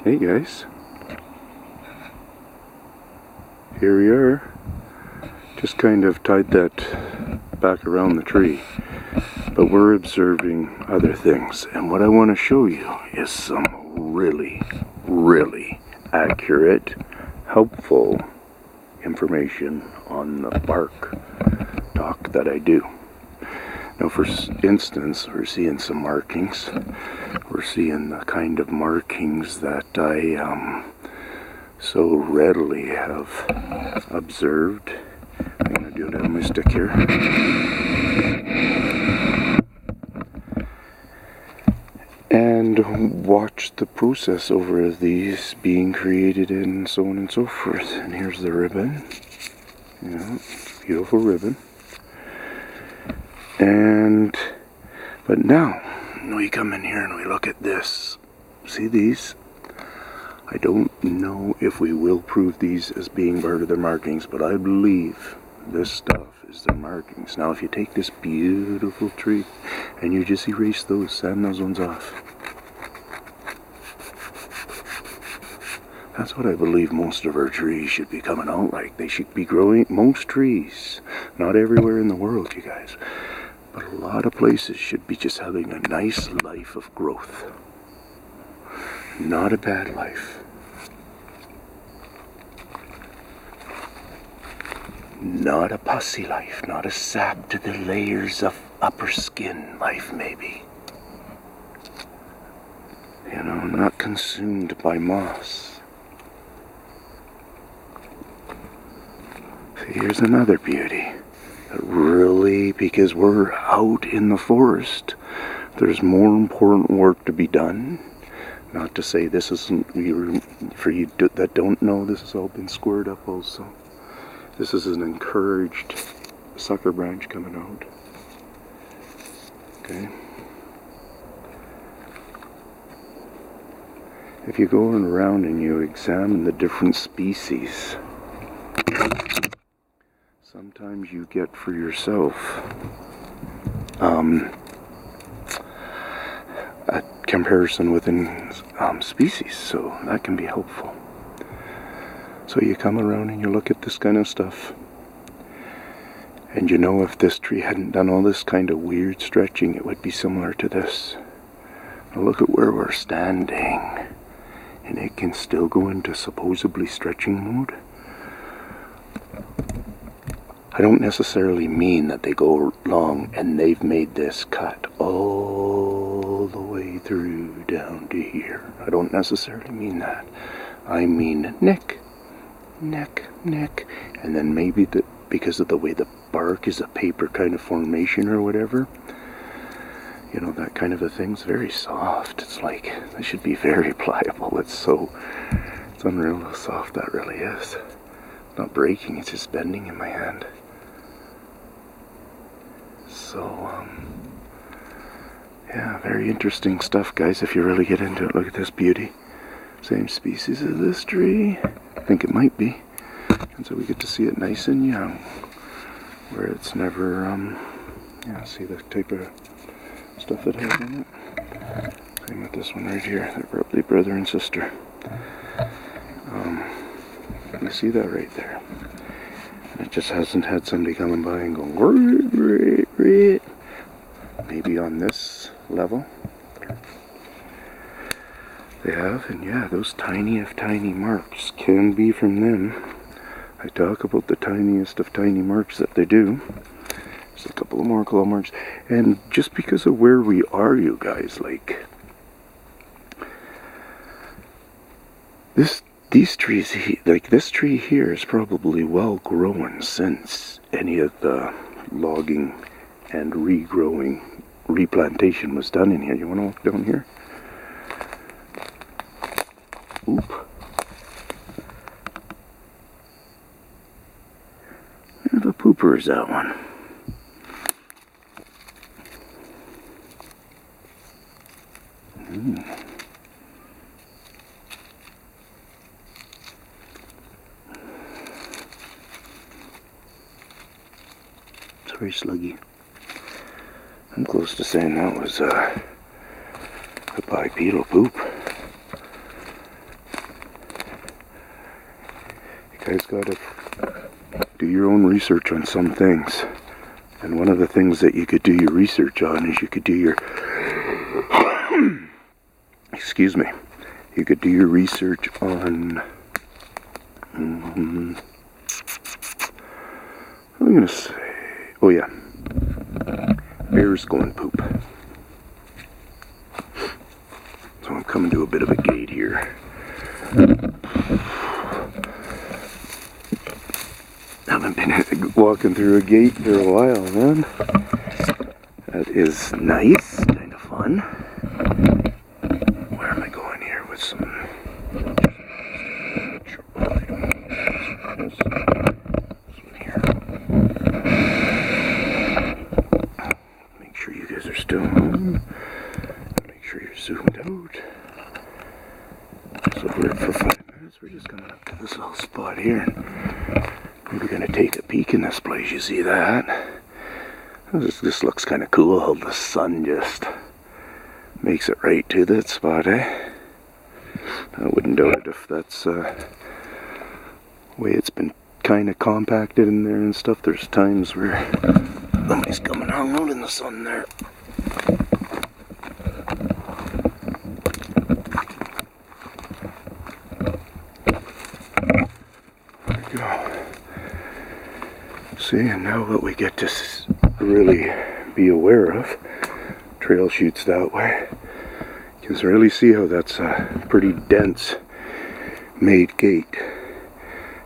Hey guys, here we are. Just kind of tied that back around the tree, but we're observing other things, and what I want to show you is some really accurate, helpful information on the bark talk that I do. Now, for instance, we're seeing some markings. We're seeing the kind of markings that I so readily have observed. I'm going to do it on my stick here. And watch the process over these being created and so on and so forth. And here's the ribbon. You know, beautiful ribbon. But now, we come in here and we look at this. See these? I don't know if we will prove these as being part of their markings, but I believe this stuff is their markings. Now, if you take this beautiful tree and you just erase those, sand those ones off. That's what I believe most of our trees should be coming out like. They should be growing, most trees, not everywhere in the world, you guys, but a lot of places should be just having a nice life of growth. Not a bad life. Not a pussy life, not a sap to the layers of upper skin life, maybe. You know, not consumed by moss. See, here's another beauty. Really, because we're out in the forest, there's more important work to be done. Not to say this isn't, for you that don't know, this has all been squared up also. This is an encouraged sucker branch coming out. Okay. If you go around and you examine the different species, sometimes you get for yourself a comparison within species, so that can be helpful. So you come around and you look at this kind of stuff, and you know, if this tree hadn't done all this kind of weird stretching, it would be similar to this. Now look at where we're standing, and it can still go into supposedly stretching mode. I don't necessarily mean that they go long and they've made this cut all the way through down to here. I don't necessarily mean that. I mean neck, and then maybe because of the way the bark is a paper kind of formation or whatever, you know, that kind of a thing's very soft. It's like, it should be very pliable. It's unreal how soft that really is. It's not breaking, it's just bending in my hand. So, yeah, very interesting stuff, guys, if you really get into it. Look at this beauty. Same species as this tree. I think it might be. And so we get to see it nice and young, where it's never, yeah, see the type of stuff it has in it. Same with this one right here. They're probably brother and sister. You see that right there. And it just hasn't had somebody coming by and going, maybe on this level. They have, and yeah, those tiny of tiny marks can be from them. I talk about the tiniest of tiny marks that they do. There's a couple of more claw marks, and just because of where we are, you guys, like these trees, like this tree here, is probably well grown since any of the logging and regrowing, replantation was done in here. You want to walk down here? Oop. Kind of a pooper is that one. It's very sluggy. I'm close to saying that was a bipedal poop. guys gotta do your own research on some things. And one of the things that you could do your research on is you could do your excuse me, you could do your research on I'm gonna say, oh yeah, bears going poop. So I'm coming to a bit of a gate here. Haven't been walking through a gate for a while, man. That is nice, kind of fun. Where am I going here with some... Make sure you guys are still on. Make sure you're zoomed out. So we're for 5 minutes. We're just coming up to this little spot here. We're going to take a peek in this place. You see that? This looks kind of cool how the sun just makes it right to that spot, eh? I wouldn't doubt it if that's the way it's been kind of compacted in there and stuff. There's times where somebody's coming hung out in the sun there. There we go. See, and now what we get to really be aware of, trail shoots that way. You can really see how that's a pretty dense made gate.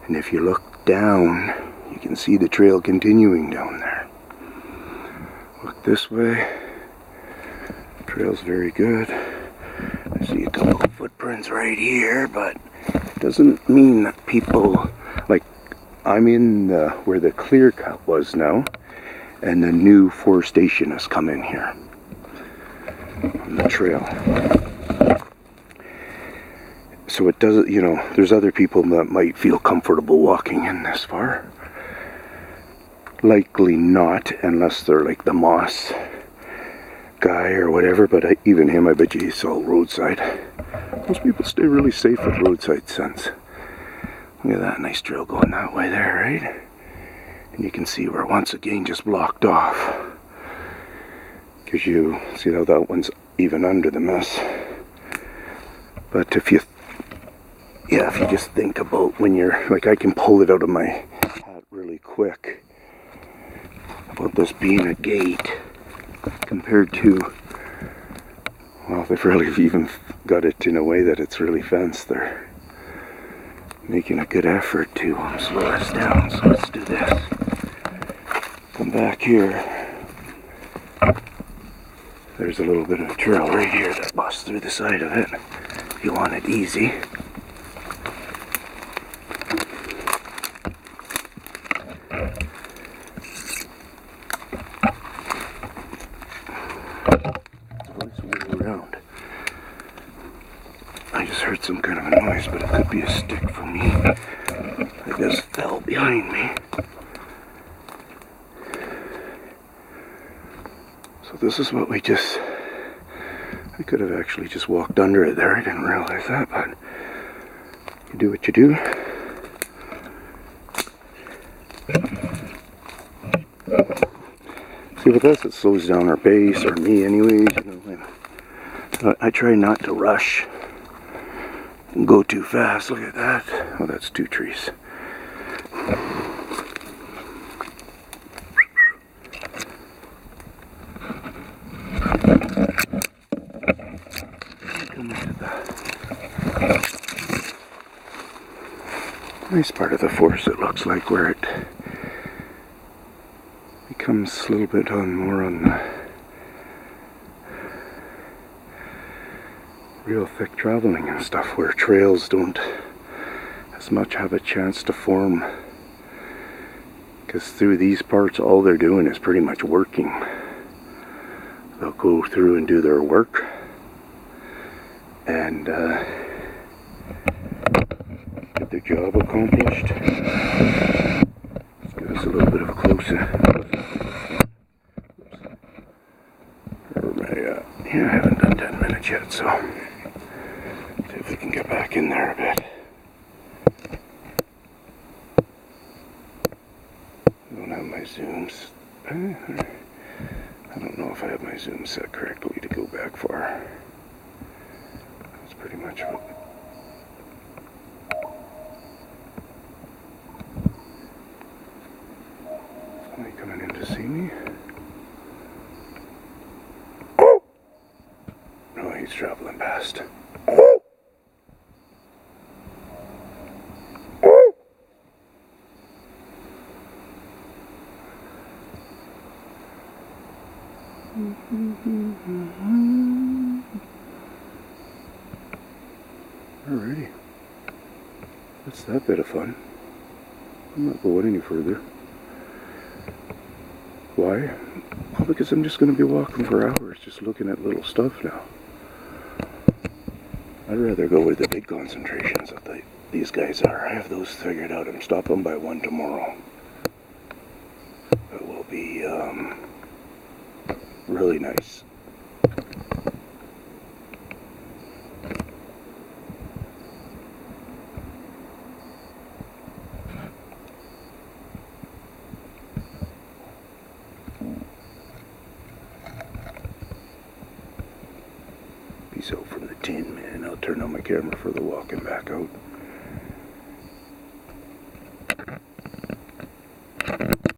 And if you look down, you can see the trail continuing down there. Look this way. The trail's very good. I see a couple of footprints right here, but it doesn't mean that people, like, I'm in where the clear cut was now, and the new forestation has come in here on the trail. So it doesn't, you know, there's other people that might feel comfortable walking in this far. Likely not, unless they're like the moss guy or whatever, but even him, I bet you he's all roadside. Most people stay really safe with roadside scents. Look at that nice trail going that way there, right? And you can see we're once again just blocked off. Because you see how that one's even under the mess. But if you just think about when you're, like, I can pull it out of my hat really quick. About this being a gate compared to, well, they've really even got it in a way that it's really fenced. They're making a good effort to slow us down. So let's do this. Come back here. There's a little bit of a trail right here that busts through the side of it. If you want it easy. Around. I just heard some kind of a noise, but it could be a stick from me. It just fell behind me. So this is what we just... I could have actually just walked under it there. I didn't realize that, but you do what you do. See, with us, it slows down our pace, or me anyways, you know. I try not to rush and go too fast. Look at that. Oh, that's 2 trees. Come into the nice part of the forest, it looks like, where it becomes a little bit more on the real thick traveling and stuff, where trails don't as much have a chance to form, because through these parts all they're doing is pretty much working. They'll go through and do their work and get their job accomplished. Let's give us a little bit of a closer. Yeah, I haven't done 10 minutes yet, so see if we can get back in there a bit. zooms. I don't know if I have my zoom set correctly to go back far. That's pretty much what. Somebody coming in to see me? Oh! No, he's traveling past. Oh! Oh! Alrighty. That's that bit of fun. I'm not going any further. Why? Well, because I'm just going to be walking for hours just looking at little stuff now. I'd rather go where the big concentrations of these guys are. I have those figured out. I'm stopping by one tomorrow. It will be really nice. Peace out from the tin, man. I'll turn on my camera for the walking back out.